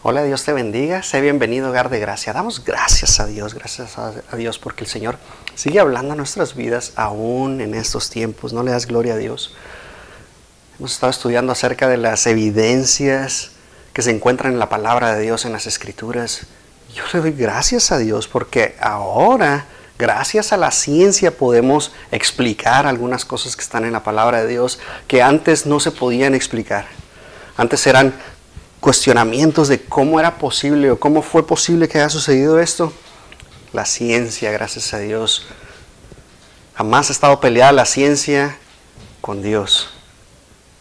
Hola, Dios te bendiga, sé bienvenido, hogar de gracia. Damos gracias a Dios porque el Señor sigue hablando a nuestras vidas aún en estos tiempos. ¿No le das gloria a Dios? Hemos estado estudiando acerca de las evidencias que se encuentran en la palabra de Dios, en las Escrituras. Yo le doy gracias a Dios porque ahora, gracias a la ciencia, podemos explicar algunas cosas que están en la palabra de Dios que antes no se podían explicar. Antes eran cuestionamientos de cómo era posible o cómo fue posible que haya sucedido esto. La ciencia, gracias a Dios, jamás ha estado peleada la ciencia con Dios.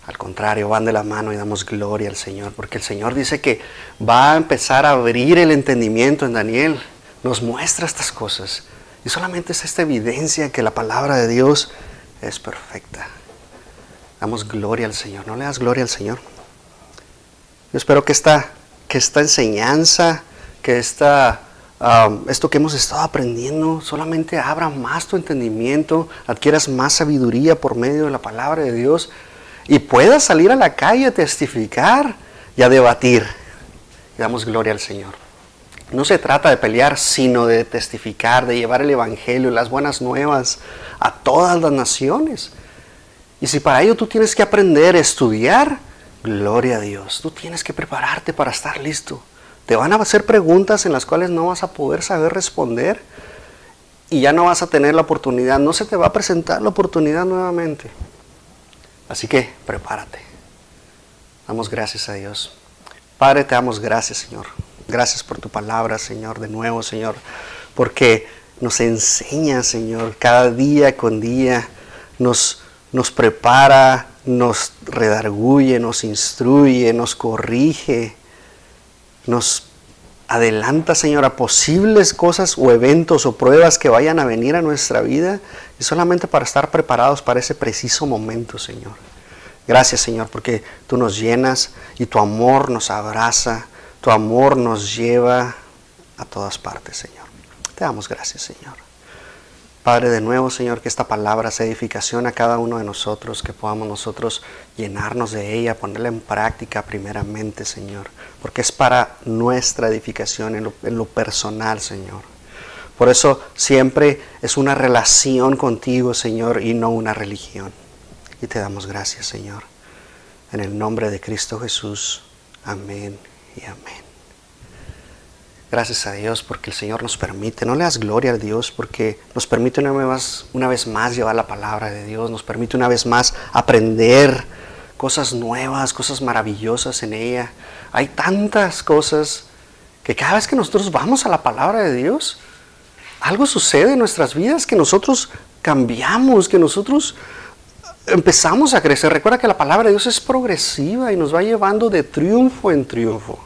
Al contrario, van de la mano y damos gloria al Señor, porque el Señor dice que va a empezar a abrir el entendimiento en Daniel. Nos muestra estas cosas y solamente es esta evidencia que la palabra de Dios es perfecta. Damos gloria al Señor. ¿No le das gloria al Señor? Yo espero que esta enseñanza, que esto que hemos estado aprendiendo solamente abra más tu entendimiento, adquieras más sabiduría por medio de la palabra de Dios y puedas salir a la calle a testificar y a debatir. Y damos gloria al Señor. No se trata de pelear, sino de testificar, de llevar el evangelio, las buenas nuevas a todas las naciones. Y si para ello tú tienes que aprender a estudiar, gloria a Dios, tú tienes que prepararte para estar listo. Te van a hacer preguntas en las cuales no vas a poder saber responder y ya no vas a tener la oportunidad, no se te va a presentar la oportunidad nuevamente. Así que prepárate. Damos gracias a Dios. Padre, te damos gracias, Señor. Gracias por tu palabra, Señor, de nuevo, Señor, porque nos enseña, Señor, cada día con día, nos prepara, nos redarguye, nos instruye, nos corrige, nos adelanta, Señor, a posibles cosas o eventos o pruebas que vayan a venir a nuestra vida y solamente para estar preparados para ese preciso momento, Señor. Gracias, Señor, porque tú nos llenas y tu amor nos abraza, tu amor nos lleva a todas partes, Señor. Te damos gracias, Señor. Padre, de nuevo, Señor, que esta palabra sea edificación a cada uno de nosotros, que podamos nosotros llenarnos de ella, ponerla en práctica primeramente, Señor, porque es para nuestra edificación en lo personal, Señor. Por eso siempre es una relación contigo, Señor, y no una religión. Y te damos gracias, Señor. En el nombre de Cristo Jesús. Amén y amén. Gracias a Dios porque el Señor nos permite, no le das gloria a Dios porque nos permite una vez más llevar la palabra de Dios, nos permite una vez más aprender cosas nuevas, cosas maravillosas en ella. Hay tantas cosas que cada vez que nosotros vamos a la palabra de Dios, algo sucede en nuestras vidas que nosotros cambiamos, que nosotros empezamos a crecer. Recuerda que la palabra de Dios es progresiva y nos va llevando de triunfo en triunfo.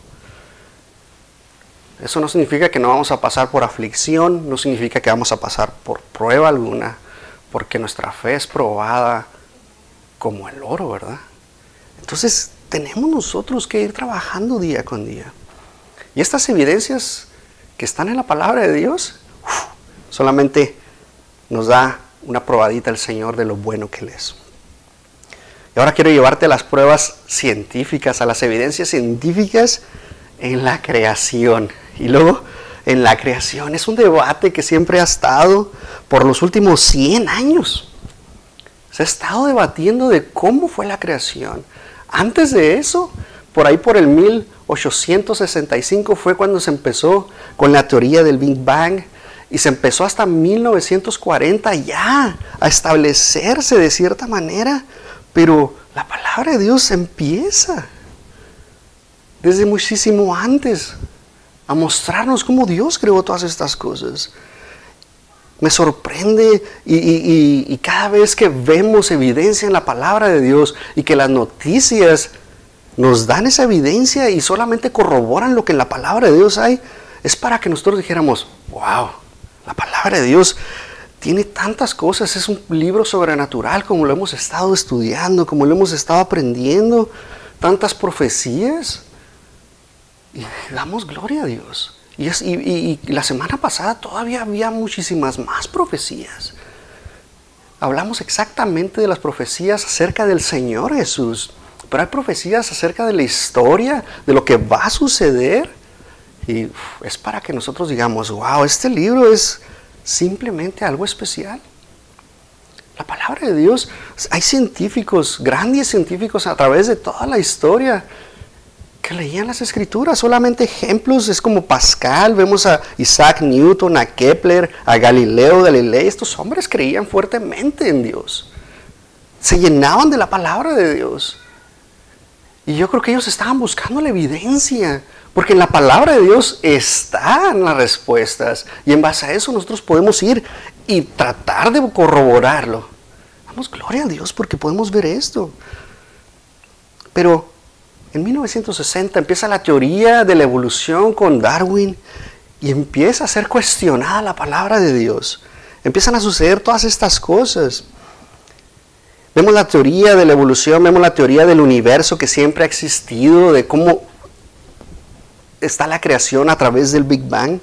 Eso no significa que no vamos a pasar por aflicción, no significa que vamos a pasar por prueba alguna, porque nuestra fe es probada como el oro, ¿verdad? Entonces tenemos nosotros que ir trabajando día con día. Y estas evidencias que están en la palabra de Dios, solamente nos da una probadita el Señor de lo bueno que Él es. Y ahora quiero llevarte a las pruebas científicas, a las evidencias científicas en la creación. Y luego en la creación es un debate que siempre ha estado por los últimos 100 años. Se ha estado debatiendo de cómo fue la creación. Antes de eso, por ahí por el 1865 fue cuando se empezó con la teoría del Big Bang y se empezó hasta 1940 ya a establecerse de cierta manera, pero la palabra de Dios empieza desde muchísimo antes a mostrarnos cómo Dios creó todas estas cosas. Me sorprende y cada vez que vemos evidencia en la palabra de Dios y que las noticias nos dan esa evidencia y solamente corroboran lo que en la palabra de Dios hay, es para que nosotros dijéramos, wow, la palabra de Dios tiene tantas cosas, es un libro sobrenatural como lo hemos estado estudiando, como lo hemos estado aprendiendo, tantas profecías. Y damos gloria a Dios. Y la semana pasada todavía había muchísimas más profecías. Hablamos exactamente de las profecías acerca del Señor Jesús. Pero hay profecías acerca de la historia, de lo que va a suceder. Y es para que nosotros digamos, wow, este libro es simplemente algo especial. La palabra de Dios, hay científicos, grandes científicos a través de toda la historia que leían las escrituras, solamente ejemplos, es como Pascal, vemos a Isaac Newton, a Kepler, a Galileo Galilei, estos hombres creían fuertemente en Dios, se llenaban de la palabra de Dios, y yo creo que ellos estaban buscando la evidencia, porque en la palabra de Dios están las respuestas, y en base a eso nosotros podemos ir y tratar de corroborarlo. Damos gloria a Dios porque podemos ver esto. Pero en 1960 empieza la teoría de la evolución con Darwin y empieza a ser cuestionada la palabra de Dios. Empiezan a suceder todas estas cosas. Vemos la teoría de la evolución, vemos la teoría del universo que siempre ha existido, de cómo está la creación a través del Big Bang.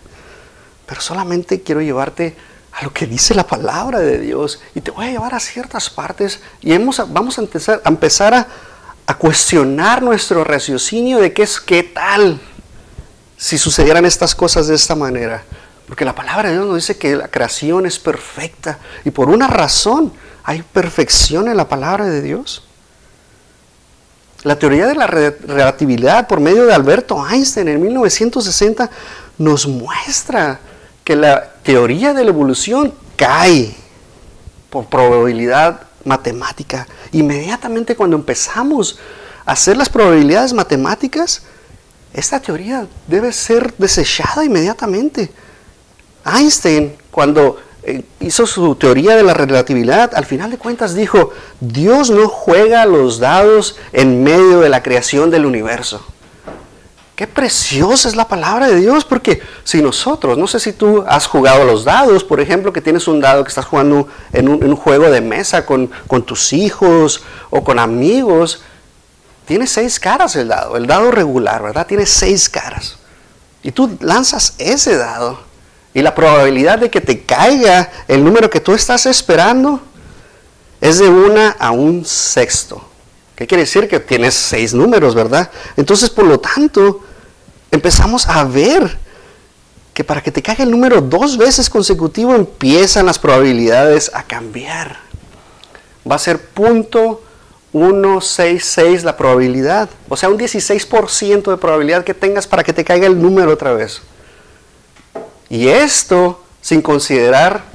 Pero solamente quiero llevarte a lo que dice la palabra de Dios. Y te voy a llevar a ciertas partes y vamos a empezar a cuestionar nuestro raciocinio de qué tal si sucedieran estas cosas de esta manera. Porque la palabra de Dios nos dice que la creación es perfecta. Y por una razón hay perfección en la palabra de Dios. La teoría de la relatividad por medio de Alberto Einstein en 1960 nos muestra que la teoría de la evolución cae por probabilidad matemática. Inmediatamente cuando empezamos a hacer las probabilidades matemáticas, esta teoría debe ser desechada inmediatamente. Einstein, cuando hizo su teoría de la relatividad, al final de cuentas dijo, Dios no juega los dados en medio de la creación del universo. Qué preciosa es la palabra de Dios, porque si nosotros, no sé si tú has jugado a los dados, por ejemplo, que tienes un dado que estás jugando en un juego de mesa con tus hijos o con amigos, tiene 6 caras el dado regular, ¿verdad? Tiene 6 caras. Y tú lanzas ese dado y la probabilidad de que te caiga el número que tú estás esperando es de 1 a 1/6. ¿Qué quiere decir? Que tienes 6 números, ¿verdad? Entonces, por lo tanto, empezamos a ver que para que te caiga el número 2 veces consecutivo, empiezan las probabilidades a cambiar. Va a ser 0.166 la probabilidad. O sea, un 16% de probabilidad que tengas para que te caiga el número otra vez. Y esto sin considerar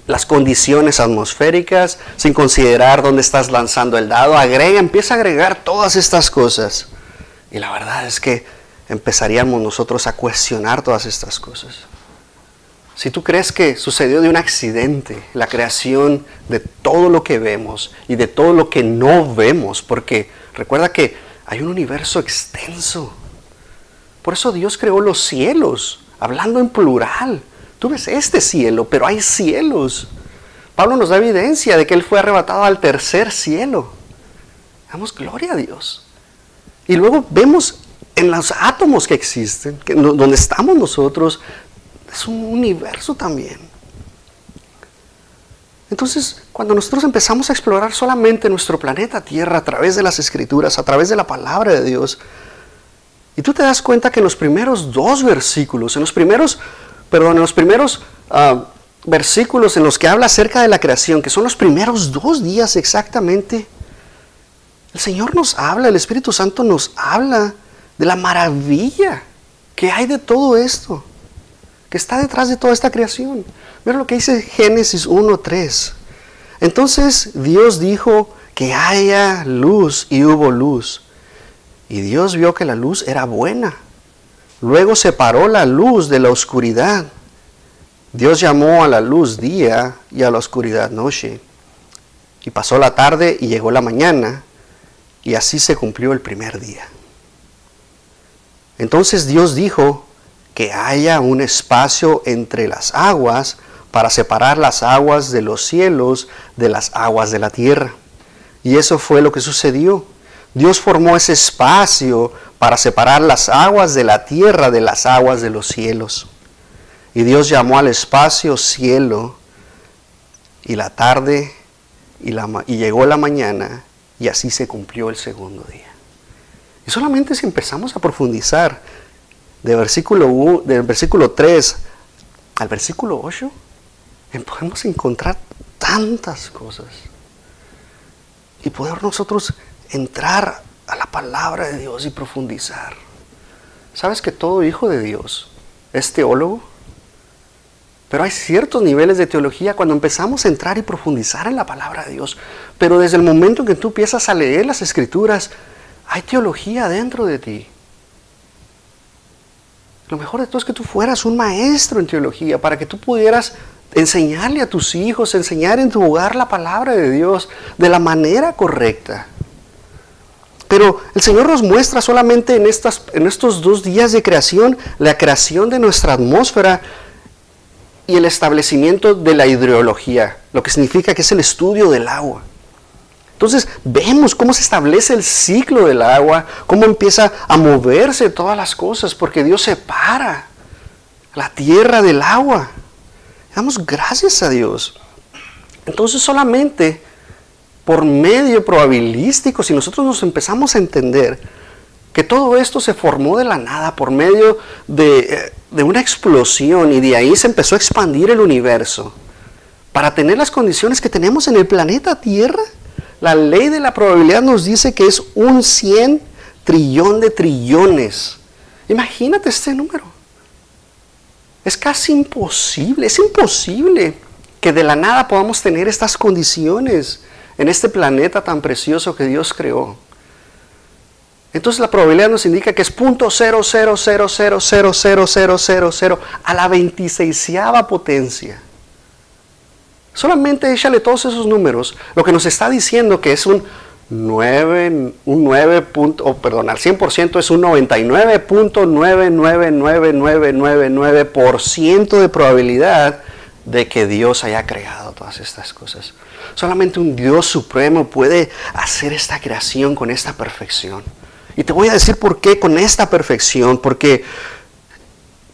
las condiciones atmosféricas, sin considerar dónde estás lanzando el dado, empieza a agregar todas estas cosas. Y la verdad es que empezaríamos nosotros a cuestionar todas estas cosas. Si tú crees que sucedió de un accidente, la creación de todo lo que vemos y de todo lo que no vemos, porque recuerda que hay un universo extenso. Por eso Dios creó los cielos, hablando en plural. Tú ves este cielo, pero hay cielos. Pablo nos da evidencia de que él fue arrebatado al tercer cielo. Damos gloria a Dios. Y luego vemos en los átomos que existen, donde estamos nosotros, es un universo también. Entonces, cuando nosotros empezamos a explorar solamente nuestro planeta Tierra a través de las Escrituras, a través de la palabra de Dios, y tú te das cuenta que en los primeros 2 versículos, en los primeros versículos en los que habla acerca de la creación, que son los primeros 2 días exactamente, el Señor nos habla, el Espíritu Santo nos habla de la maravilla que hay de todo esto, que está detrás de toda esta creación. Mira lo que dice Génesis 1:3. Entonces Dios dijo que haya luz y hubo luz. Y Dios vio que la luz era buena. Luego separó la luz de la oscuridad. Dios llamó a la luz día y a la oscuridad noche. Y pasó la tarde y llegó la mañana, y así se cumplió el primer día. Entonces Dios dijo que haya un espacio entre las aguas para separar las aguas de los cielos de las aguas de la tierra. Y eso fue lo que sucedió. Dios formó ese espacio para separar las aguas de la tierra de las aguas de los cielos. Y Dios llamó al espacio cielo, y la tarde y llegó la mañana, y así se cumplió el segundo día. Y solamente si empezamos a profundizar del versículo 3 al versículo 8, podemos encontrar tantas cosas. Y poder nosotros entrar a la palabra de Dios y profundizar. ¿Sabes que todo hijo de Dios es teólogo? Pero hay ciertos niveles de teología cuando empezamos a entrar y profundizar en la palabra de Dios. Pero desde el momento en que tú empiezas a leer las Escrituras, hay teología dentro de ti. Lo mejor de todo es que tú fueras un maestro en teología para que tú pudieras enseñarle a tus hijos, enseñar en tu hogar la palabra de Dios de la manera correcta. Pero el Señor nos muestra solamente en estos 2 días de creación, la creación de nuestra atmósfera y el establecimiento de la hidrología, lo que significa que es el estudio del agua. Entonces vemos cómo se establece el ciclo del agua, cómo empieza a moverse todas las cosas, porque Dios separa la tierra del agua. Damos gracias a Dios. Entonces solamente por medio probabilístico, si nosotros nos empezamos a entender que todo esto se formó de la nada, por medio de una explosión, y de ahí se empezó a expandir el universo, para tener las condiciones que tenemos en el planeta Tierra, la ley de la probabilidad nos dice que es 100 trillón de trillones. Imagínate este número. Es casi imposible, es imposible que de la nada podamos tener estas condiciones en este planeta tan precioso que Dios creó. Entonces la probabilidad nos indica que es 0.000000000 a la 26ª potencia. Solamente échale todos esos números, lo que nos está diciendo que es al 100% es un 99.999999% de probabilidad de que Dios haya creado todas estas cosas. Solamente un Dios supremo puede hacer esta creación con esta perfección. Y te voy a decir por qué con esta perfección, porque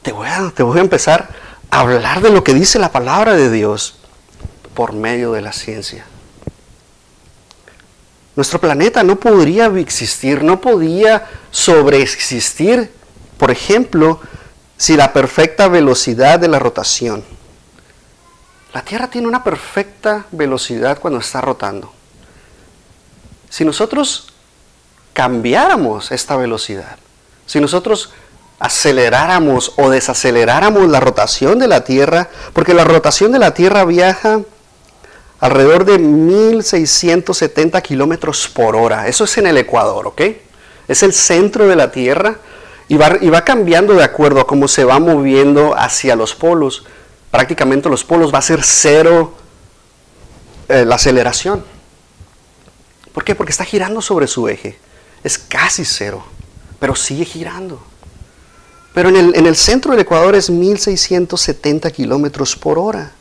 te voy a empezar a hablar de lo que dice la palabra de Dios por medio de la ciencia. Nuestro planeta no podría existir, no podía sobreexistir, por ejemplo, si la perfecta velocidad de la rotación. La Tierra tiene una perfecta velocidad cuando está rotando. Si nosotros cambiáramos esta velocidad, si nosotros aceleráramos o desaceleráramos la rotación de la Tierra, porque la rotación de la Tierra viaja alrededor de 1670 kilómetros por hora. Eso es en el Ecuador, ¿ok? Es el centro de la Tierra y va cambiando de acuerdo a cómo se va moviendo hacia los polos. Prácticamente los polos va a ser cero la aceleración. ¿Por qué? Porque está girando sobre su eje. Es casi cero, pero sigue girando. Pero en el centro del Ecuador es 1670 kilómetros por hora.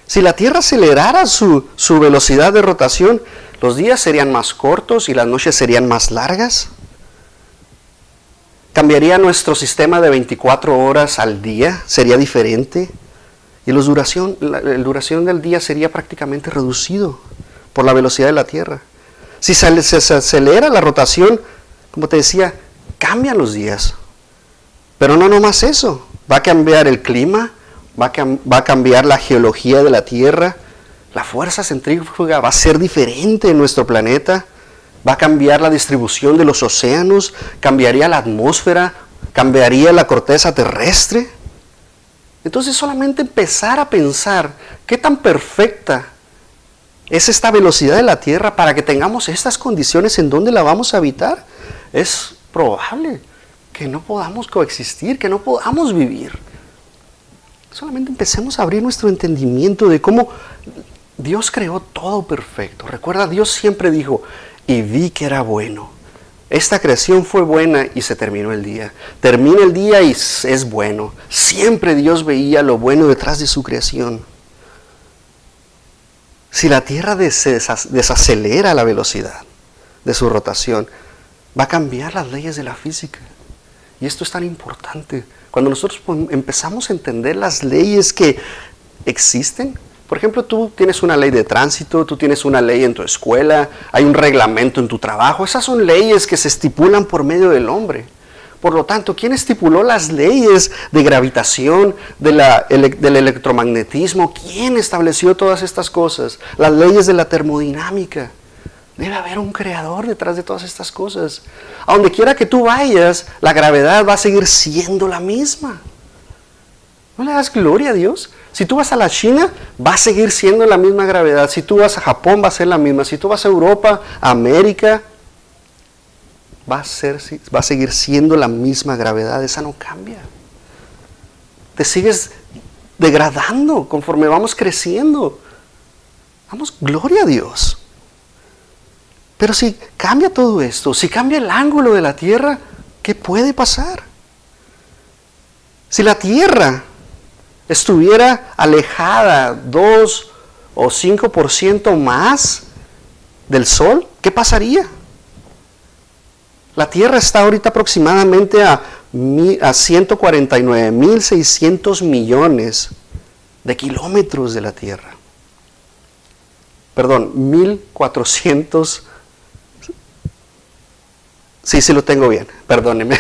Si la Tierra acelerara su velocidad de rotación, los días serían más cortos y las noches serían más largas. Cambiaría nuestro sistema de 24 horas al día, sería diferente. Y la duración del día sería prácticamente reducido por la velocidad de la Tierra. Si se acelera la rotación, como te decía, cambian los días. Pero no nomás eso, va a cambiar el clima, va a cambiar la geología de la Tierra, la fuerza centrífuga va a ser diferente en nuestro planeta, va a cambiar la distribución de los océanos, cambiaría la atmósfera, cambiaría la corteza terrestre. Entonces solamente empezar a pensar qué tan perfecta es esta velocidad de la Tierra para que tengamos estas condiciones en donde la vamos a habitar, es probable que no podamos coexistir, que no podamos vivir. Solamente empecemos a abrir nuestro entendimiento de cómo Dios creó todo perfecto. Recuerda, Dios siempre dijo, y vi que era bueno. Esta creación fue buena y se terminó el día. Termina el día y es bueno. Siempre Dios veía lo bueno detrás de su creación. Si la Tierra desacelera la velocidad de su rotación, va a cambiar las leyes de la física. Y esto es tan importante. Cuando nosotros empezamos a entender las leyes que existen, Por ejemplo, tú tienes una ley de tránsito, tú tienes una ley en tu escuela, hay un reglamento en tu trabajo. Esas son leyes que se estipulan por medio del hombre. Por lo tanto, ¿quién estipuló las leyes de gravitación, del electromagnetismo? ¿Quién estableció todas estas cosas? Las leyes de la termodinámica. Debe haber un creador detrás de todas estas cosas. A donde quiera que tú vayas, la gravedad va a seguir siendo la misma. ¿No le das gloria a Dios? Si tú vas a la China, va a seguir siendo la misma gravedad. Si tú vas a Japón, va a ser la misma. Si tú vas a Europa, a América, va a seguir siendo la misma gravedad. Esa no cambia. Te sigues degradando conforme vamos creciendo. Damos gloria a Dios. Pero si cambia todo esto, si cambia el ángulo de la Tierra, ¿qué puede pasar? Si la Tierra estuviera alejada 2 o 5% más del Sol, ¿qué pasaría? La Tierra está ahorita aproximadamente a 149.600 millones de kilómetros de la Tierra. Perdón, 1.400. Sí lo tengo bien. Perdónenme.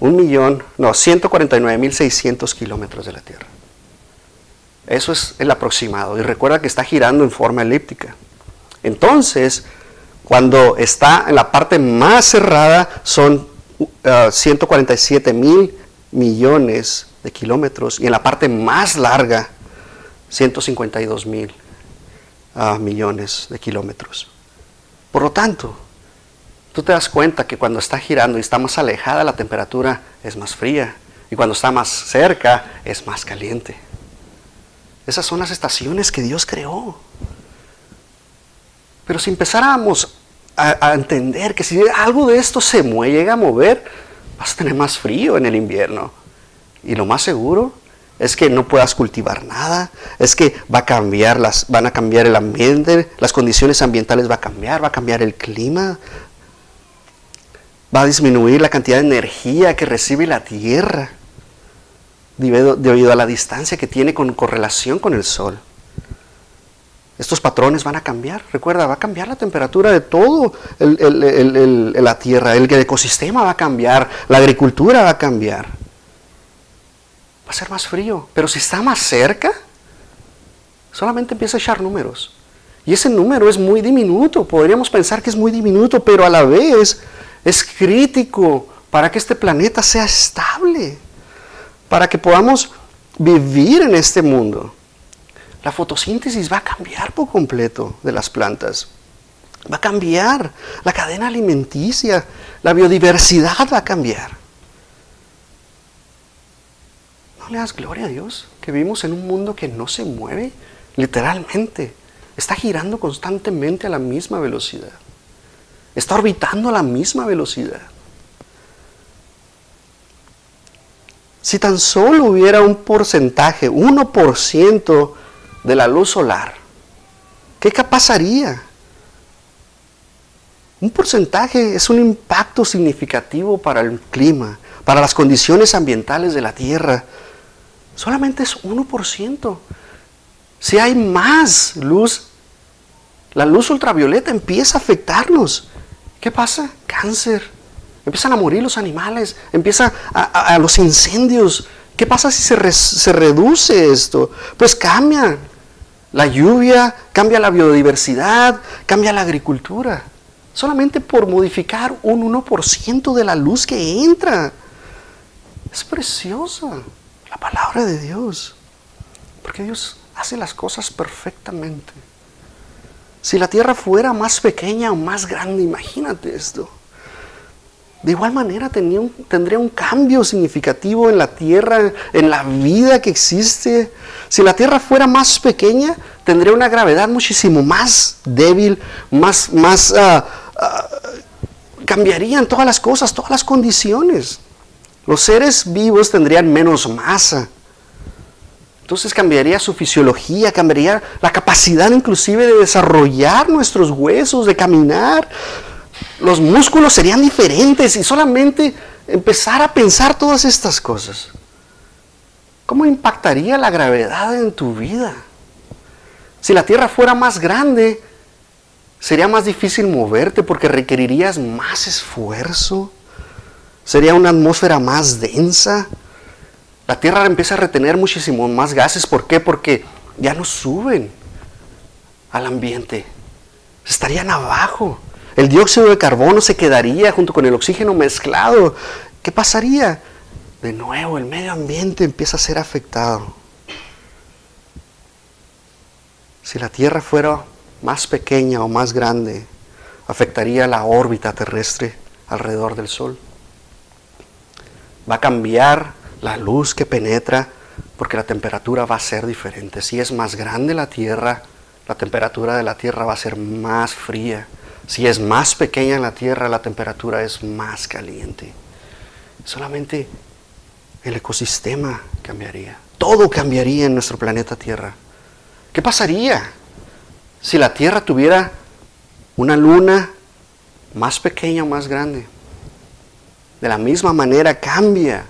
149.600 kilómetros de la Tierra. Eso es el aproximado. Y recuerda que está girando en forma elíptica. Entonces, cuando está en la parte más cerrada, son 147.000 millones de kilómetros. Y en la parte más larga, 152.000 millones de kilómetros. Por lo tanto, tú te das cuenta que cuando está girando y está más alejada, la temperatura es más fría. Y cuando está más cerca, es más caliente. Esas son las estaciones que Dios creó. Pero si empezáramos a entender que si algo de esto se llega a mover, vas a tener más frío en el invierno. Y lo más seguro es que no puedas cultivar nada, es que van a cambiar el ambiente, las condiciones ambientales va a cambiar el clima. Va a disminuir la cantidad de energía que recibe la Tierra debido a la distancia que tiene con correlación con el Sol. Estos patrones van a cambiar. Recuerda, va a cambiar la temperatura de todo la Tierra. El ecosistema va a cambiar. La agricultura va a cambiar. Va a ser más frío. Pero si está más cerca, solamente empieza a echar números. Y ese número es muy diminuto. Podríamos pensar que es muy diminuto, pero a la vez es crítico para que este planeta sea estable, para que podamos vivir en este mundo. La fotosíntesis va a cambiar por completo de las plantas. Va a cambiar la cadena alimenticia, la biodiversidad va a cambiar. ¿No le das gloria a Dios que vivimos en un mundo que no se mueve? Literalmente, está girando constantemente a la misma velocidad. Está orbitando a la misma velocidad. Si tan solo hubiera un porcentaje, 1% de la luz solar, ¿qué pasaría? Un porcentaje es un impacto significativo para el clima, para las condiciones ambientales de la Tierra. Solamente es 1%. Si hay más luz, la luz ultravioleta empieza a afectarnos. ¿Qué pasa? Cáncer. Empiezan a morir los animales. Empiezan a los incendios. ¿Qué pasa si se reduce esto? Pues cambia la lluvia, cambia la biodiversidad, cambia la agricultura. Solamente por modificar un 1% de la luz que entra. Es preciosa la palabra de Dios. Porque Dios hace las cosas perfectamente. Si la Tierra fuera más pequeña o más grande, imagínate esto. De igual manera tendría un cambio significativo en la Tierra, en la vida que existe. Si la Tierra fuera más pequeña, tendría una gravedad muchísimo más débil, cambiarían todas las cosas, todas las condiciones. Los seres vivos tendrían menos masa. Entonces cambiaría su fisiología, cambiaría la capacidad inclusive de desarrollar nuestros huesos, de caminar. Los músculos serían diferentes y solamente empezar a pensar todas estas cosas. ¿Cómo impactaría la gravedad en tu vida? Si la Tierra fuera más grande, sería más difícil moverte porque requerirías más esfuerzo. Sería una atmósfera más densa. La Tierra empieza a retener muchísimo más gases. ¿Por qué? Porque ya no suben al ambiente. Estarían abajo. El dióxido de carbono se quedaría junto con el oxígeno mezclado. ¿Qué pasaría? De nuevo, el medio ambiente empieza a ser afectado. Si la Tierra fuera más pequeña o más grande, afectaría la órbita terrestre alrededor del Sol. Va a cambiar la luz que penetra porque la temperatura va a ser diferente. Si es más grande la Tierra, la temperatura de la Tierra va a ser más fría. Si es más pequeña la Tierra, la temperatura es más caliente. Solamente el ecosistema cambiaría. Todo cambiaría en nuestro planeta Tierra. ¿Qué pasaría si la Tierra tuviera una luna más pequeña o más grande? De la misma manera cambia.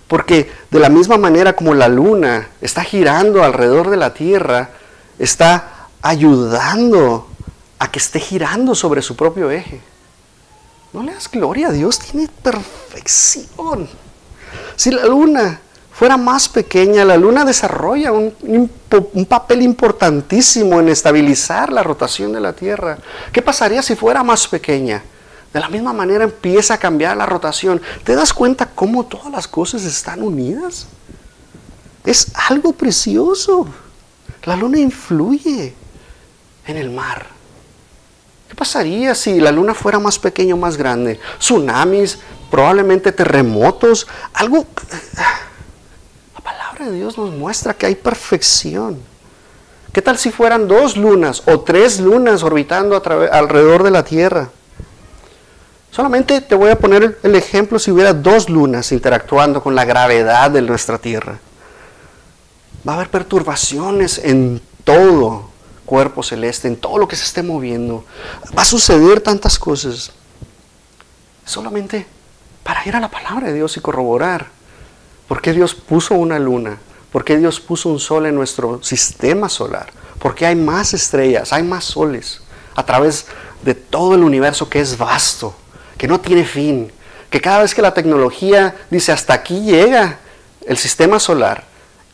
Porque de la misma manera como la luna está girando alrededor de la Tierra, está ayudando a que esté girando sobre su propio eje. No le das gloria a Dios, tiene perfección. Si la luna fuera más pequeña, la luna desarrolla un papel importantísimo en estabilizar la rotación de la Tierra. ¿Qué pasaría si fuera más pequeña? De la misma manera empieza a cambiar la rotación. ¿Te das cuenta cómo todas las cosas están unidas? Es algo precioso. La luna influye en el mar. ¿Qué pasaría si la luna fuera más pequeña o más grande? Tsunamis, probablemente terremotos, algo. La palabra de Dios nos muestra que hay perfección. ¿Qué tal si fueran 2 lunas o 3 lunas orbitando alrededor de la Tierra? Solamente te voy a poner el ejemplo si hubiera 2 lunas interactuando con la gravedad de nuestra Tierra. Va a haber perturbaciones en todo cuerpo celeste, en todo lo que se esté moviendo. Va a suceder tantas cosas. Solamente para ir a la palabra de Dios y corroborar por qué Dios puso una luna, por qué Dios puso un sol en nuestro sistema solar, por qué hay más estrellas, hay más soles a través de todo el universo que es vasto, que no tiene fin, que cada vez que la tecnología dice hasta aquí llega el sistema solar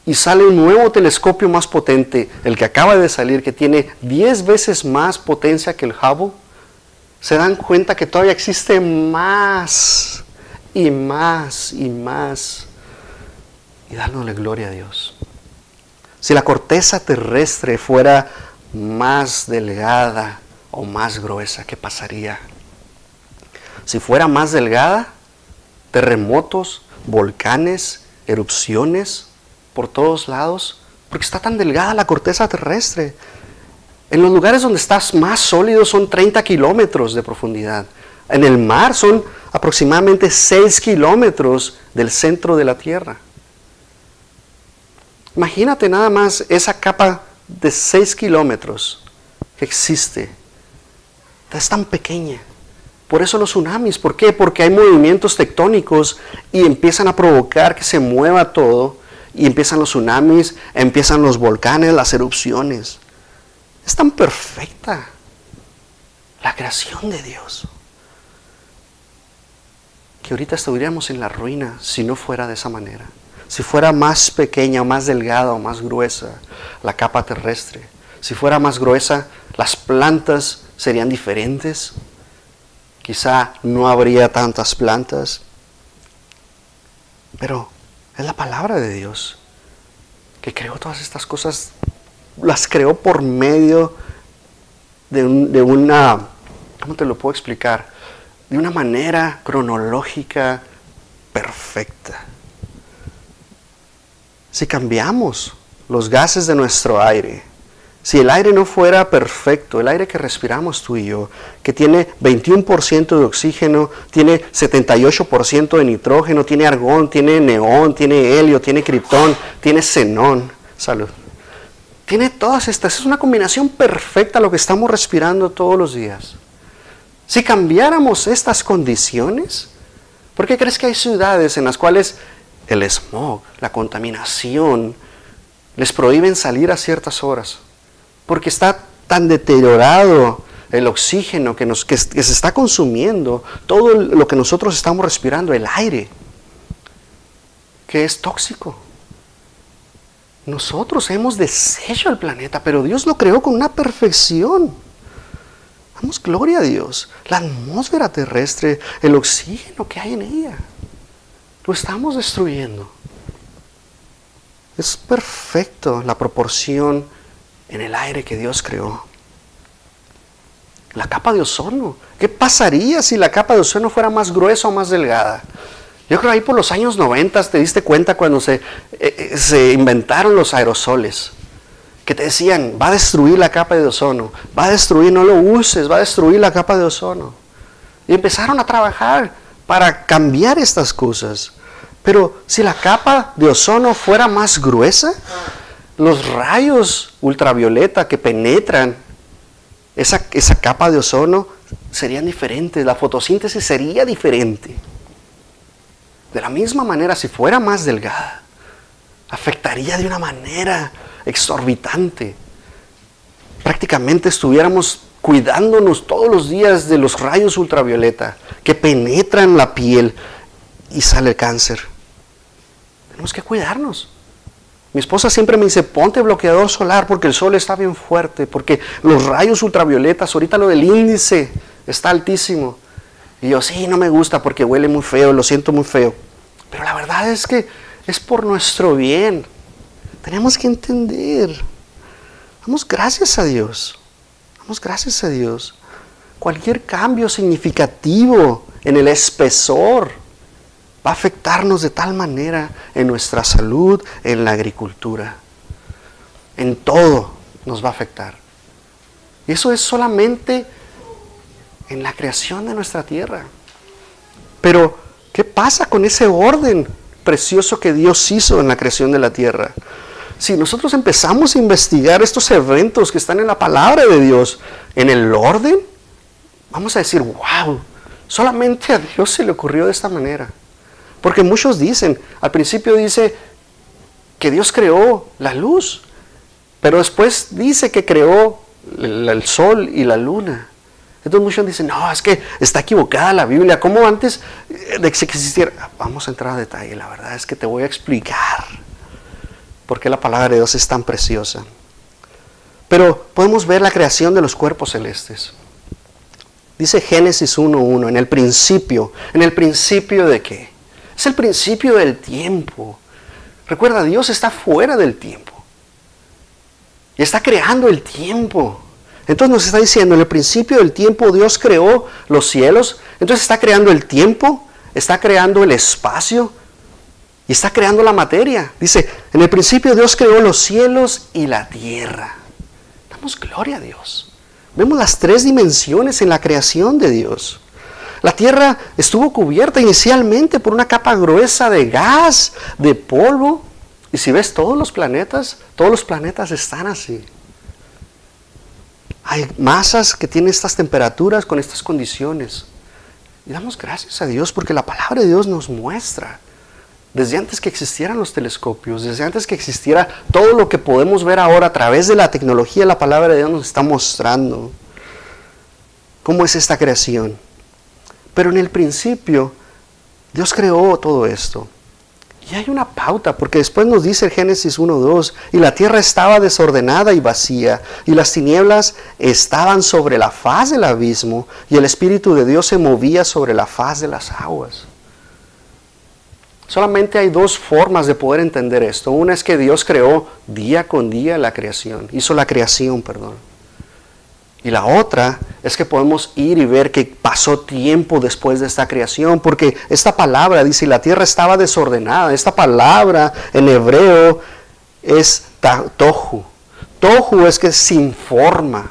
y sale un nuevo telescopio más potente, el que acaba de salir, que tiene 10 veces más potencia que el Hubble, se dan cuenta que todavía existe más y más y más. Y dándole gloria a Dios. Si la corteza terrestre fuera más delgada o más gruesa, ¿qué pasaría? Si fuera más delgada, terremotos, volcanes, erupciones por todos lados, porque está tan delgada la corteza terrestre. En los lugares donde estás más sólido son 30 kilómetros de profundidad. En el mar son aproximadamente 6 kilómetros del centro de la Tierra. Imagínate nada más esa capa de 6 kilómetros que existe. Es tan pequeña. Por eso los tsunamis. ¿Por qué? Porque hay movimientos tectónicos y empiezan a provocar que se mueva todo. Y empiezan los tsunamis, empiezan los volcanes, las erupciones. Es tan perfecta la creación de Dios que ahorita estuviéramos en la ruina si no fuera de esa manera. Si fuera más pequeña o más delgada o más gruesa la capa terrestre, si fuera más gruesa, las plantas serían diferentes. Quizá no habría tantas plantas, pero es la palabra de Dios que creó todas estas cosas. Las creó por medio de una, ¿cómo te lo puedo explicar? De una manera cronológica perfecta. Si cambiamos los gases de nuestro aire, si el aire no fuera perfecto, el aire que respiramos tú y yo, que tiene 21% de oxígeno, tiene 78% de nitrógeno, tiene argón, tiene neón, tiene helio, tiene criptón, tiene xenón, salud. Tiene todas estas, es una combinación perfecta lo que estamos respirando todos los días. Si cambiáramos estas condiciones, ¿por qué crees que hay ciudades en las cuales el smog, la contaminación, les prohíben salir a ciertas horas, porque está tan deteriorado el oxígeno que se está consumiendo, todo lo que nosotros estamos respirando, el aire, que es tóxico. Nosotros hemos deshecho el planeta, pero Dios lo creó con una perfección. Damos gloria a Dios. La atmósfera terrestre, el oxígeno que hay en ella, lo estamos destruyendo. Es perfecto la proporción en el aire que Dios creó. La capa de ozono. ¿Qué pasaría si la capa de ozono fuera más gruesa o más delgada? Yo creo ahí por los años 90 te diste cuenta cuando se inventaron los aerosoles, que te decían, va a destruir la capa de ozono, va a destruir, no lo uses, va a destruir la capa de ozono. Y empezaron a trabajar para cambiar estas cosas. Pero si la capa de ozono fuera más gruesa, los rayos ultravioleta que penetran esa capa de ozono serían diferentes, la fotosíntesis sería diferente. De la misma manera, si fuera más delgada, afectaría de una manera exorbitante. Prácticamente estuviéramos cuidándonos todos los días de los rayos ultravioleta que penetran la piel y sale el cáncer. Tenemos que cuidarnos. Mi esposa siempre me dice, ponte bloqueador solar porque el sol está bien fuerte, porque los rayos ultravioletas, ahorita lo del índice está altísimo. Y yo, sí, no me gusta porque huele muy feo, lo siento muy feo. Pero la verdad es que es por nuestro bien. Tenemos que entender. Damos gracias a Dios. Damos gracias a Dios. Cualquier cambio significativo en el espesor va a afectarnos de tal manera en nuestra salud, en la agricultura. En todo nos va a afectar. Y eso es solamente en la creación de nuestra tierra. Pero, ¿qué pasa con ese orden precioso que Dios hizo en la creación de la tierra? Si nosotros empezamos a investigar estos eventos que están en la palabra de Dios, en el orden, vamos a decir, wow, solamente a Dios se le ocurrió de esta manera. Porque muchos dicen, al principio dice que Dios creó la luz, pero después dice que creó el sol y la luna. Entonces muchos dicen, no, es que está equivocada la Biblia. ¿Cómo antes de que existiera? Vamos a entrar a detalle, la verdad es que te voy a explicar por qué la palabra de Dios es tan preciosa. Pero podemos ver la creación de los cuerpos celestes. Dice Génesis 1:1, ¿en el principio de qué? Es el principio del tiempo. Recuerda, Dios está fuera del tiempo. Y está creando el tiempo. Entonces nos está diciendo, en el principio del tiempo Dios creó los cielos. Entonces está creando el tiempo, está creando el espacio y está creando la materia. Dice, en el principio Dios creó los cielos y la tierra. Damos gloria a Dios. Vemos las tres dimensiones en la creación de Dios. La tierra estuvo cubierta inicialmente por una capa gruesa de gas, de polvo. Y si ves todos los planetas están así. Hay masas que tienen estas temperaturas con estas condiciones. Y damos gracias a Dios porque la palabra de Dios nos muestra. Desde antes que existieran los telescopios, desde antes que existiera todo lo que podemos ver ahora a través de la tecnología, la palabra de Dios nos está mostrando cómo es esta creación. Pero en el principio, Dios creó todo esto. Y hay una pauta, porque después nos dice el Génesis 1:2, y la tierra estaba desordenada y vacía, y las tinieblas estaban sobre la faz del abismo, y el Espíritu de Dios se movía sobre la faz de las aguas. Solamente hay dos formas de poder entender esto. Una es que Dios creó día con día la creación, hizo la creación, perdón. Y la otra es que podemos ir y ver que pasó tiempo después de esta creación, porque esta palabra dice, la tierra estaba desordenada. Esta palabra en hebreo es tohu. Tohu es que sin forma.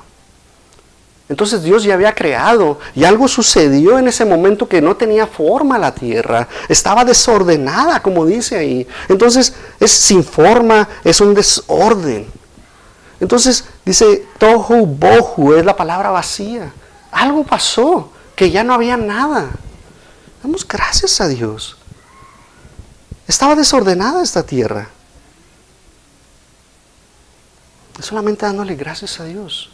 Entonces Dios ya había creado y algo sucedió en ese momento que no tenía forma la tierra. Estaba desordenada, como dice ahí. Entonces es sin forma, es un desorden. Entonces dice tohu bohu, es la palabra vacía. Algo pasó, que ya no había nada. Damos gracias a Dios. Estaba desordenada esta tierra. Solamente dándole gracias a Dios,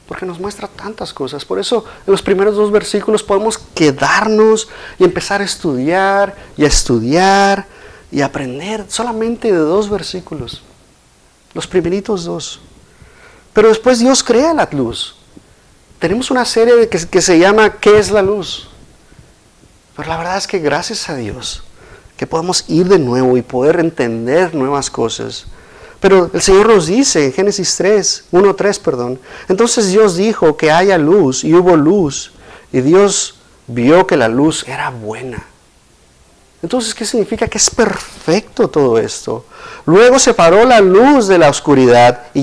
porque nos muestra tantas cosas. Por eso en los primeros 2 versículos podemos quedarnos y empezar a estudiar y aprender solamente de 2 versículos, los primeritos 2. Pero después Dios crea la luz. Tenemos una serie que se llama ¿Qué es la luz? Pero la verdad es que gracias a Dios que podemos ir de nuevo y poder entender nuevas cosas. Pero el Señor nos dice en Génesis 1:3, entonces Dios dijo que haya luz, y hubo luz, y Dios vio que la luz era buena. Entonces, ¿qué significa? Que es perfecto todo esto. Luego separó la luz de la oscuridad y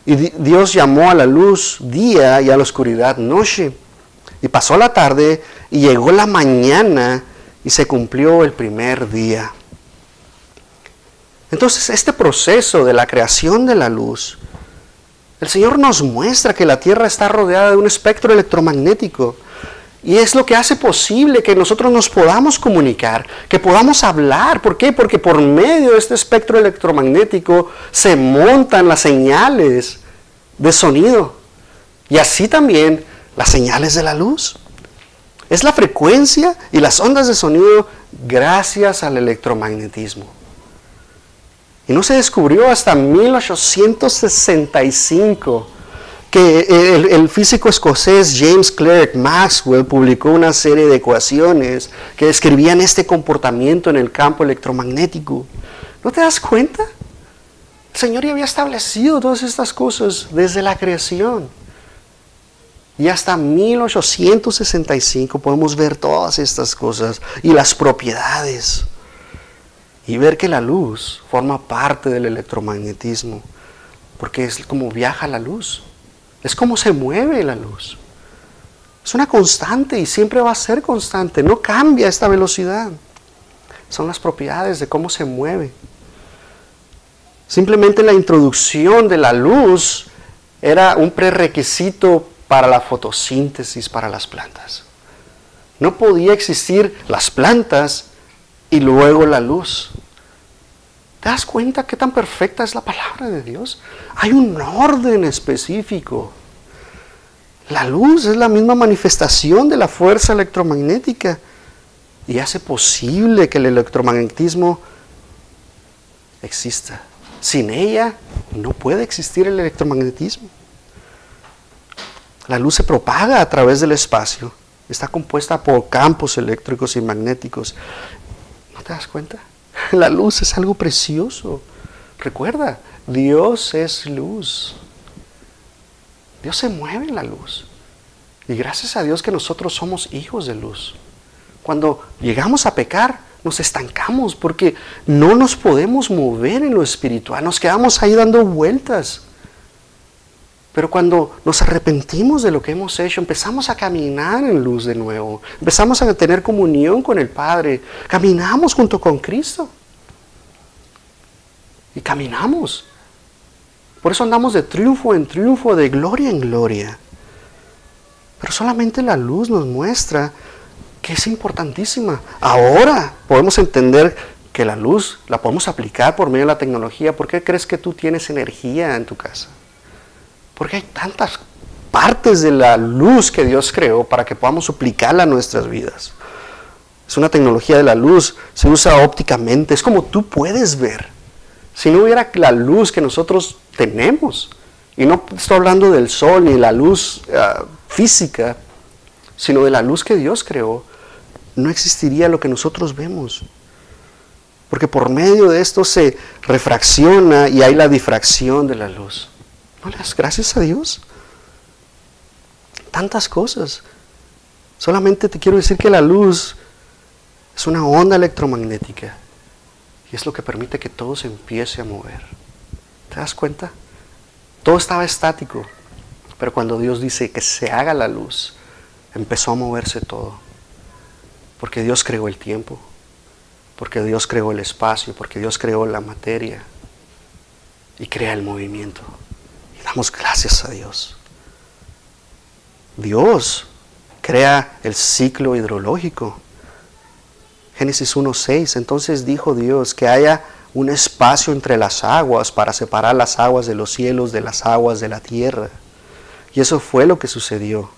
Dios llamó a la luz día y a la oscuridad noche. Y pasó la tarde y llegó la mañana y se cumplió el primer día. Entonces, este proceso de la creación de la luz, el Señor nos muestra que la Tierra está rodeada de un espectro electromagnético. Y es lo que hace posible que nosotros nos podamos comunicar, que podamos hablar. ¿Por qué? Porque por medio de este espectro electromagnético se montan las señales de sonido. Y así también las señales de la luz. Es la frecuencia y las ondas de sonido gracias al electromagnetismo. Y no se descubrió hasta 1865 que el físico escocés James Clerk Maxwell publicó una serie de ecuaciones que describían este comportamiento en el campo electromagnético. ¿No te das cuenta? El Señor ya había establecido todas estas cosas desde la creación. Y hasta 1865 podemos ver todas estas cosas y las propiedades. Y ver que la luz forma parte del electromagnetismo. Porque es como viaja la luz. Es como se mueve la luz. Es una constante y siempre va a ser constante. No cambia esta velocidad. Son las propiedades de cómo se mueve. Simplemente la introducción de la luz era un prerequisito para la fotosíntesis para las plantas. No podía existir las plantas y luego la luz. ¿Te das cuenta qué tan perfecta es la palabra de Dios? Hay un orden específico. La luz es la misma manifestación de la fuerza electromagnética y hace posible que el electromagnetismo exista. Sin ella no puede existir el electromagnetismo. La luz se propaga a través del espacio. Está compuesta por campos eléctricos y magnéticos. ¿No te das cuenta? La luz es algo precioso. Recuerda, Dios es luz. Dios se mueve en la luz. Y gracias a Dios que nosotros somos hijos de luz. Cuando llegamos a pecar, nos estancamos porque no nos podemos mover en lo espiritual. Nos quedamos ahí dando vueltas. Pero cuando nos arrepentimos de lo que hemos hecho, empezamos a caminar en luz de nuevo. Empezamos a tener comunión con el Padre. Caminamos junto con Cristo. Y caminamos. Por eso andamos de triunfo en triunfo, de gloria en gloria. Pero solamente la luz nos muestra que es importantísima. Ahora podemos entender que la luz la podemos aplicar por medio de la tecnología. ¿Por qué crees que tú tienes energía en tu casa? Porque hay tantas partes de la luz que Dios creó para que podamos aplicarla a nuestras vidas. Es una tecnología de la luz, se usa ópticamente, es como tú puedes ver. Si no hubiera la luz que nosotros tenemos, y no estoy hablando del sol ni de la luz física, sino de la luz que Dios creó, no existiría lo que nosotros vemos. Porque por medio de esto se refracciona y hay la difracción de la luz. ¿No le das gracias a Dios? Tantas cosas. Solamente te quiero decir que la luz es una onda electromagnética y es lo que permite que todo se empiece a mover. ¿Te das cuenta? Todo estaba estático, pero cuando Dios dice que se haga la luz, empezó a moverse todo. Porque Dios creó el tiempo, porque Dios creó el espacio, porque Dios creó la materia y crea el movimiento. Damos gracias a Dios. Dios crea el ciclo hidrológico. Génesis 1:6, entonces dijo Dios que haya un espacio entre las aguas para separar las aguas de los cielos de las aguas de la tierra. Y eso fue lo que sucedió.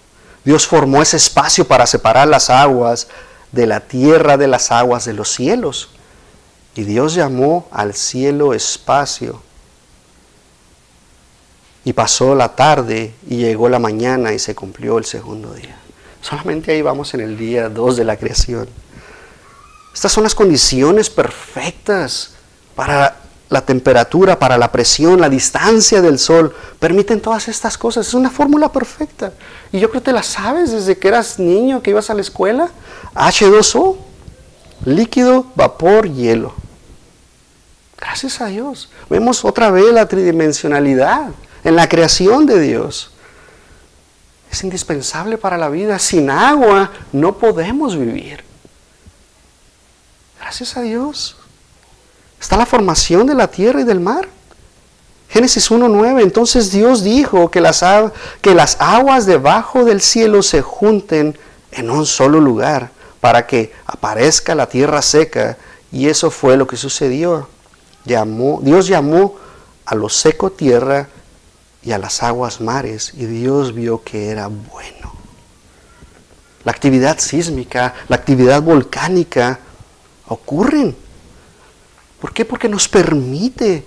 Dios formó ese espacio para separar las aguas de la tierra de las aguas de los cielos. Y Dios llamó al cielo espacio. Y pasó la tarde y llegó la mañana y se cumplió el segundo día. Solamente ahí vamos en el día 2 de la creación. Estas son las condiciones perfectas para la temperatura, para la presión, la distancia del sol. Permiten todas estas cosas. Es una fórmula perfecta. Y yo creo que te la sabes desde que eras niño, que ibas a la escuela. H2O, líquido, vapor, hielo. Gracias a Dios. Vemos otra vez la tridimensionalidad en la creación de Dios. Es indispensable para la vida. Sin agua no podemos vivir. Gracias a Dios. Está la formación de la tierra y del mar. Génesis 1:9. Entonces Dios dijo que las aguas debajo del cielo se junten en un solo lugar para que aparezca la tierra seca. Y eso fue lo que sucedió. Dios llamó a lo seco tierra y a las aguas mares. Y Dios vio que era bueno. La actividad sísmica, la actividad volcánica ocurren. ¿Por qué? Porque nos permite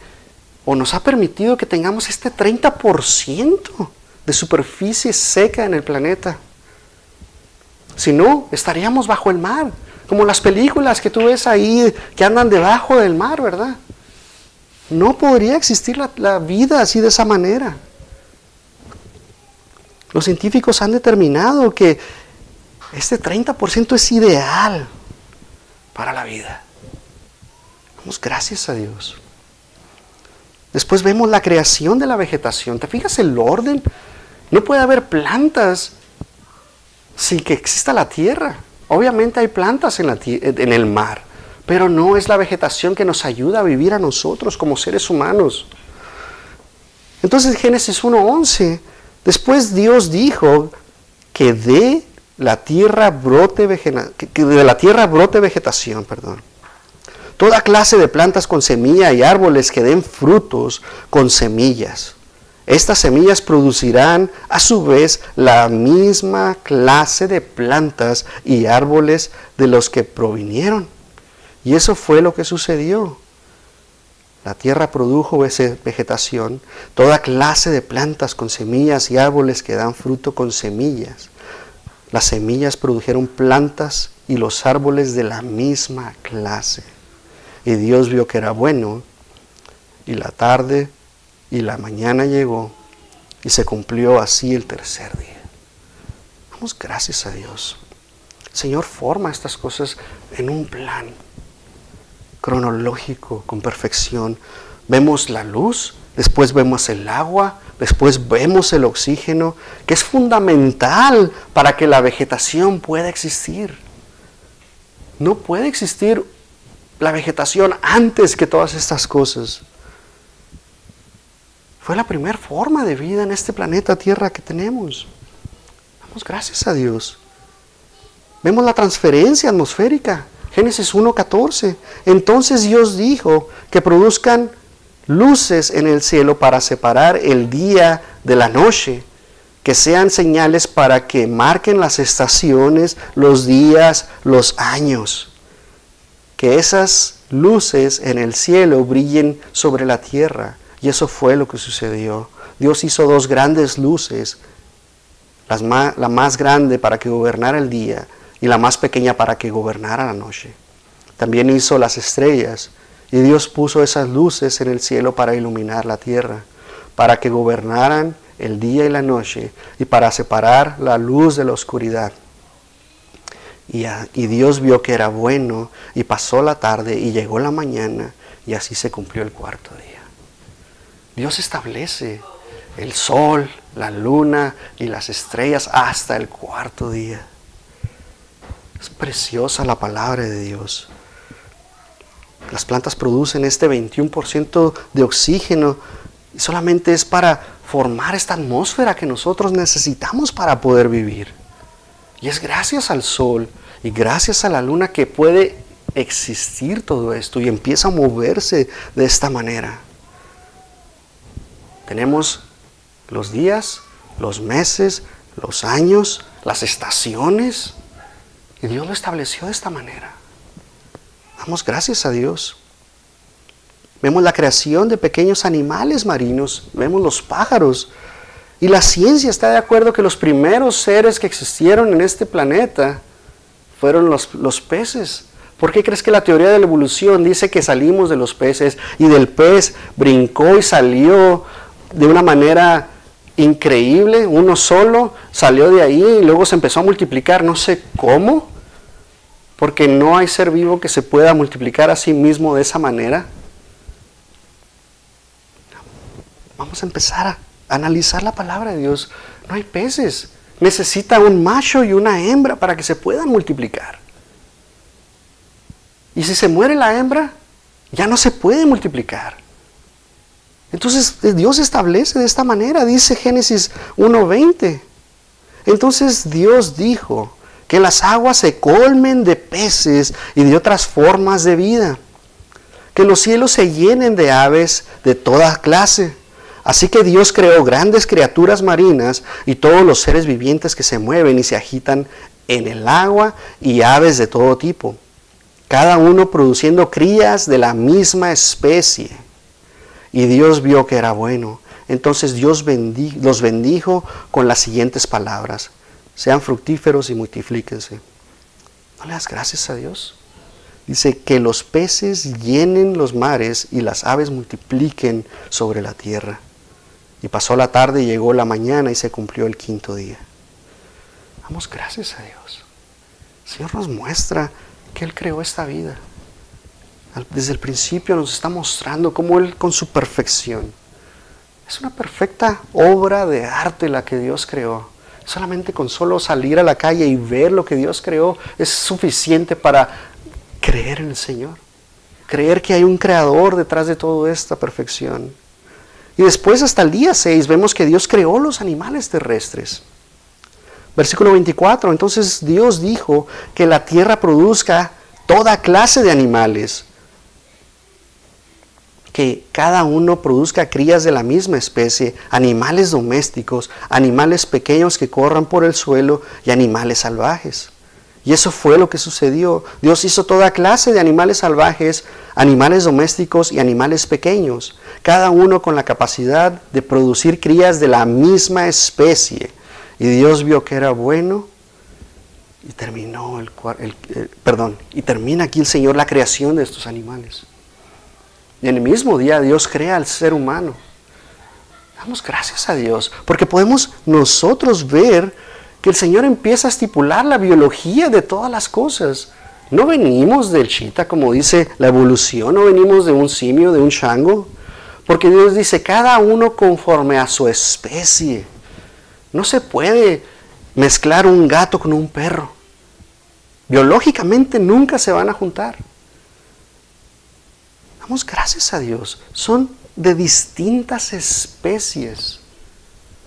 o nos ha permitido que tengamos este 30% de superficie seca en el planeta. Si no, estaríamos bajo el mar, como las películas que tú ves ahí que andan debajo del mar, ¿verdad? No podría existir la vida así de esa manera. Los científicos han determinado que este 30% es ideal para la vida. Damos gracias a Dios. Después vemos la creación de la vegetación. ¿Te fijas el orden? No puede haber plantas sin que exista la tierra. Obviamente hay plantas en el mar, pero no es la vegetación que nos ayuda a vivir a nosotros como seres humanos. Entonces Génesis 1:11, después Dios dijo que de la tierra brote vegetación. Toda clase de plantas con semilla y árboles que den frutos con semillas. Estas semillas producirán a su vez la misma clase de plantas y árboles de los que provinieron. Y eso fue lo que sucedió. La tierra produjo vegetación, toda clase de plantas con semillas y árboles que dan fruto con semillas. Las semillas produjeron plantas y los árboles de la misma clase. Y Dios vio que era bueno, y la tarde y la mañana llegó, y se cumplió así el tercer día. Damos gracias a Dios. El Señor forma estas cosas en un plan cronológico, con perfección. Vemos la luz, después vemos el agua, después vemos el oxígeno, que es fundamental para que la vegetación pueda existir. No puede existir la vegetación antes que todas estas cosas. Fue la primera forma de vida en este planeta Tierra que tenemos. Damos gracias a Dios. Vemos la transferencia atmosférica. Génesis 1:14. Entonces Dios dijo que produzcan luces en el cielo para separar el día de la noche, que sean señales para que marquen las estaciones, los días, los años. Que esas luces en el cielo brillen sobre la tierra. Y eso fue lo que sucedió. Dios hizo dos grandes luces, la más grande para que gobernara el día y la más pequeña para que gobernara la noche. También hizo las estrellas, y Dios puso esas luces en el cielo para iluminar la tierra, para que gobernaran el día y la noche, y para separar la luz de la oscuridad. Y Dios vio que era bueno, y pasó la tarde, y llegó la mañana, y así se cumplió el cuarto día. Dios establece el sol, la luna y las estrellas hasta el cuarto día. Es preciosa la palabra de Dios. Las plantas producen este 21% de oxígeno y solamente es para formar esta atmósfera que nosotros necesitamos para poder vivir. Y es gracias al sol y gracias a la luna que puede existir todo esto y empieza a moverse de esta manera. Tenemos los días, los meses, los años, las estaciones, y Dios lo estableció de esta manera. Damos gracias a Dios. Vemos la creación de pequeños animales marinos, vemos los pájaros, y la ciencia está de acuerdo que los primeros seres que existieron en este planeta fueron los peces. ¿Por qué crees que la teoría de la evolución dice que salimos de los peces y del pez brincó y salió de una manera increíble? Uno solo salió de ahí y luego se empezó a multiplicar, no sé cómo, porque no hay ser vivo que se pueda multiplicar a sí mismo de esa manera. Vamos a empezar a analizar la palabra de Dios. No hay peces, necesita un macho y una hembra para que se puedan multiplicar. Y si se muere la hembra, ya no se puede multiplicar. Entonces Dios establece de esta manera, dice Génesis 1:20. Entonces Dios dijo que las aguas se colmen de peces y de otras formas de vida, que los cielos se llenen de aves de toda clase. Así que Dios creó grandes criaturas marinas y todos los seres vivientes que se mueven y se agitan en el agua y aves de todo tipo, cada uno produciendo crías de la misma especie. Y Dios vio que era bueno. Entonces Dios los bendijo con las siguientes palabras: sean fructíferos y multiplíquense. ¿No le das gracias a Dios? Dice que los peces llenen los mares y las aves multipliquen sobre la tierra. Y pasó la tarde y llegó la mañana y se cumplió el quinto día. Damos gracias a Dios. El Señor nos muestra que Él creó esta vida. Desde el principio nos está mostrando cómo Él, con su perfección, es una perfecta obra de arte la que Dios creó. Solamente con solo salir a la calle y ver lo que Dios creó es suficiente para creer en el Señor. Creer que hay un creador detrás de toda esta perfección. Y después hasta el día 6 vemos que Dios creó los animales terrestres. Versículo 24, entonces Dios dijo que la tierra produzca toda clase de animales, que cada uno produzca crías de la misma especie, animales domésticos, animales pequeños que corran por el suelo y animales salvajes. Y eso fue lo que sucedió. Dios hizo toda clase de animales salvajes, animales domésticos y animales pequeños, cada uno con la capacidad de producir crías de la misma especie. Y Dios vio que era bueno y termina aquí el Señor la creación de estos animales. Y en el mismo día Dios crea al ser humano. Damos gracias a Dios porque podemos nosotros ver que el Señor empieza a estipular la biología de todas las cosas. No venimos del chita, como dice la evolución, no venimos de un simio, de un chango, porque Dios dice cada uno conforme a su especie. No se puede mezclar un gato con un perro. Biológicamente nunca se van a juntar. Damos gracias a Dios. Son de distintas especies.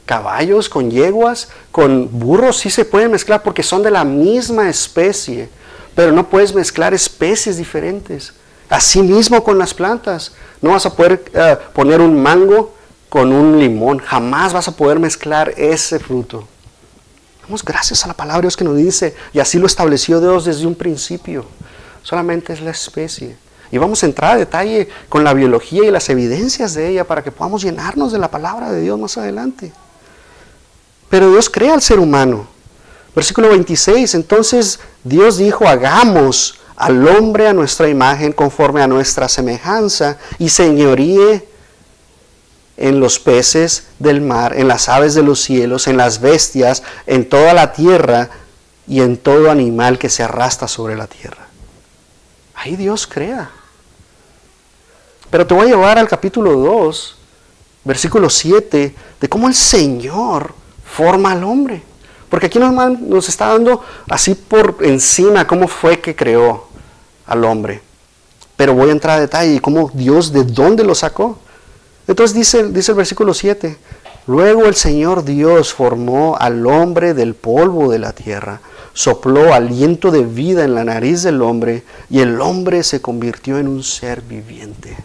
Caballos con yeguas, con burros sí se pueden mezclar porque son de la misma especie, pero no puedes mezclar especies diferentes. Así mismo con las plantas. No vas a poder poner un mango con un limón. Jamás vas a poder mezclar ese fruto. Damos gracias a la palabra de Dios que nos dice, y así lo estableció Dios desde un principio. Solamente es la especie. Y vamos a entrar a detalle con la biología y las evidencias de ella para que podamos llenarnos de la palabra de Dios más adelante. Pero Dios crea al ser humano. Versículo 26, entonces Dios dijo, hagamos al hombre a nuestra imagen conforme a nuestra semejanza y señoríe en los peces del mar, en las aves de los cielos, en las bestias, en toda la tierra y en todo animal que se arrastra sobre la tierra. Ahí Dios crea. Pero te voy a llevar al capítulo 2, versículo 7, de cómo el Señor forma al hombre. Porque aquí nos está dando así por encima cómo fue que creó al hombre. Pero voy a entrar a detalle y cómo Dios, de dónde lo sacó. Entonces dice el versículo 7, Luego el Señor Dios formó al hombre del polvo de la tierra, sopló aliento de vida en la nariz del hombre y el hombre se convirtió en un ser viviente.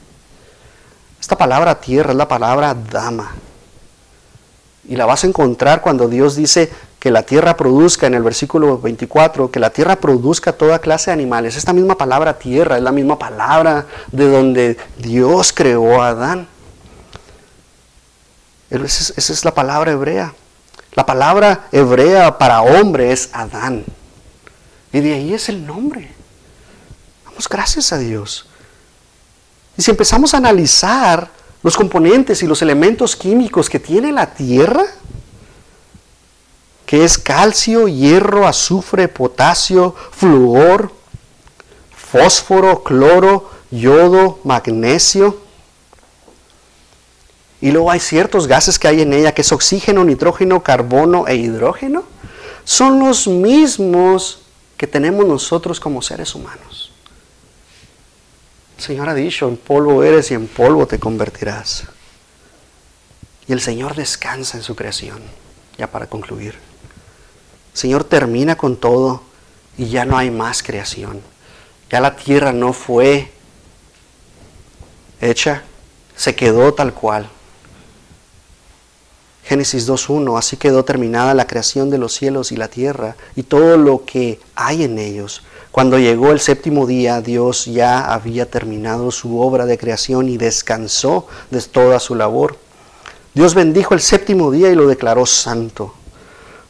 Esta palabra tierra es la palabra dama. Y la vas a encontrar cuando Dios dice que la tierra produzca, en el versículo 24, que la tierra produzca toda clase de animales. Esta misma palabra tierra es la misma palabra de donde Dios creó a Adán. Esa es la palabra hebrea. La palabra hebrea para hombre es Adán. Y de ahí es el nombre. Damos gracias a Dios. Y si empezamos a analizar los componentes y los elementos químicos que tiene la tierra, que es calcio, hierro, azufre, potasio, flúor, fósforo, cloro, yodo, magnesio. Y luego hay ciertos gases que hay en ella, que es oxígeno, nitrógeno, carbono e hidrógeno. Son los mismos que tenemos nosotros como seres humanos. El Señor ha dicho, en polvo eres y en polvo te convertirás. Y el Señor descansa en su creación. Ya para concluir. El Señor termina con todo y ya no hay más creación. Ya la tierra no fue hecha, se quedó tal cual. Génesis 2.1, así quedó terminada la creación de los cielos y la tierra y todo lo que hay en ellos. Cuando llegó el séptimo día, Dios ya había terminado su obra de creación y descansó de toda su labor. Dios bendijo el séptimo día y lo declaró santo,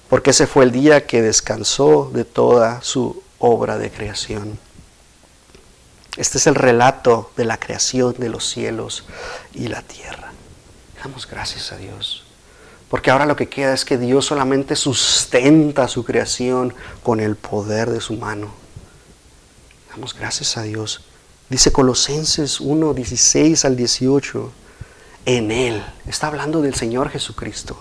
porque ese fue el día que descansó de toda su obra de creación. Este es el relato de la creación de los cielos y la tierra. Damos gracias a Dios. Porque ahora lo que queda es que Dios solamente sustenta su creación con el poder de su mano. Damos gracias a Dios. Dice Colosenses 1, 16 al 18. En Él, está hablando del Señor Jesucristo.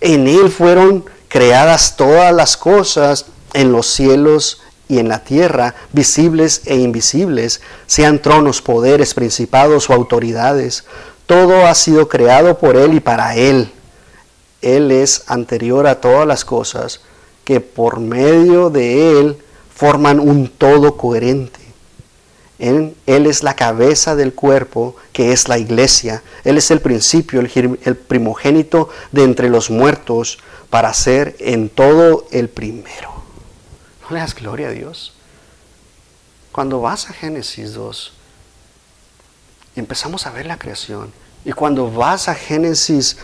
En Él fueron creadas todas las cosas en los cielos y en la tierra, visibles e invisibles, sean tronos, poderes, principados o autoridades. Todo ha sido creado por Él y para Él. Él es anterior a todas las cosas, que por medio de Él forman un todo coherente. Él es la cabeza del cuerpo, que es la iglesia. Él es el principio, el primogénito de entre los muertos, para ser en todo el primero. ¿No le das gloria a Dios? Cuando vas a Génesis 2, empezamos a ver la creación. Y cuando vas a Génesis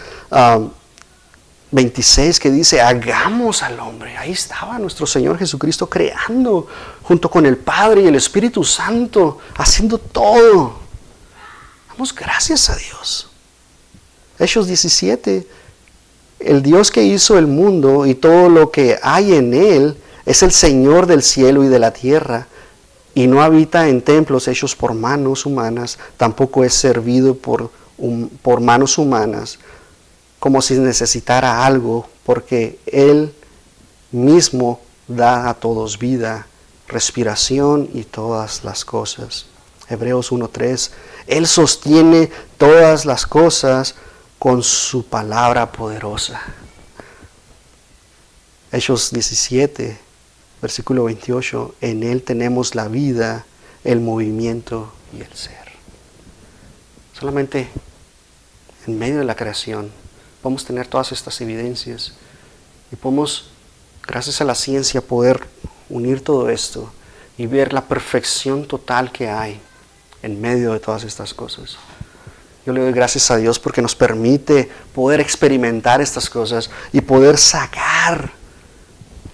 26, que dice, hagamos al hombre. Ahí estaba nuestro Señor Jesucristo creando, junto con el Padre y el Espíritu Santo, haciendo todo. Damos gracias a Dios. Hechos 17, el Dios que hizo el mundo y todo lo que hay en él, es el Señor del cielo y de la tierra, y no habita en templos hechos por manos humanas, tampoco es servido por manos humanas, como si necesitara algo, porque Él mismo da a todos vida, respiración y todas las cosas. Hebreos 1.3, Él sostiene todas las cosas con su palabra poderosa. Hechos 17, versículo 28, en Él tenemos la vida, el movimiento y el ser. Solamente en medio de la creación podemos tener todas estas evidencias y podemos, gracias a la ciencia, poder unir todo esto y ver la perfección total que hay en medio de todas estas cosas. Yo le doy gracias a Dios porque nos permite poder experimentar estas cosas y poder sacar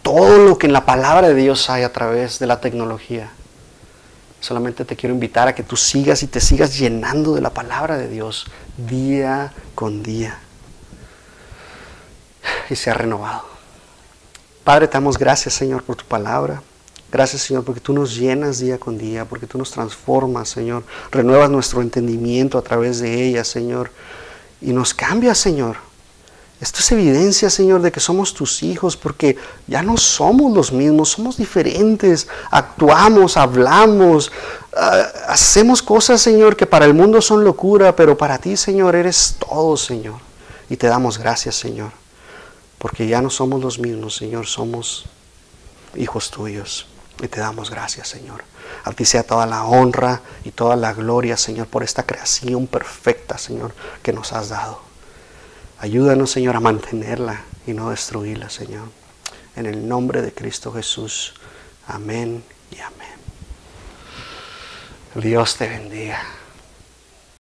todo lo que en la palabra de Dios hay a través de la tecnología. Solamente te quiero invitar a que tú sigas y te sigas llenando de la palabra de Dios día con día. Y sea renovado. Padre, te damos gracias, Señor, por tu palabra. Gracias, Señor, porque tú nos llenas día con día, porque tú nos transformas, Señor. Renuevas nuestro entendimiento a través de ella, Señor. Y nos cambias, Señor. Esto es evidencia, Señor, de que somos tus hijos, porque ya no somos los mismos, somos diferentes. Actuamos, hablamos, hacemos cosas, Señor, que para el mundo son locura, pero para ti, Señor, eres todo, Señor. Y te damos gracias, Señor, porque ya no somos los mismos, Señor, somos hijos tuyos. Y te damos gracias, Señor. A ti sea toda la honra y toda la gloria, Señor, por esta creación perfecta, Señor, que nos has dado. Ayúdanos, Señor, a mantenerla y no destruirla, Señor. En el nombre de Cristo Jesús. Amén y amén. Dios te bendiga.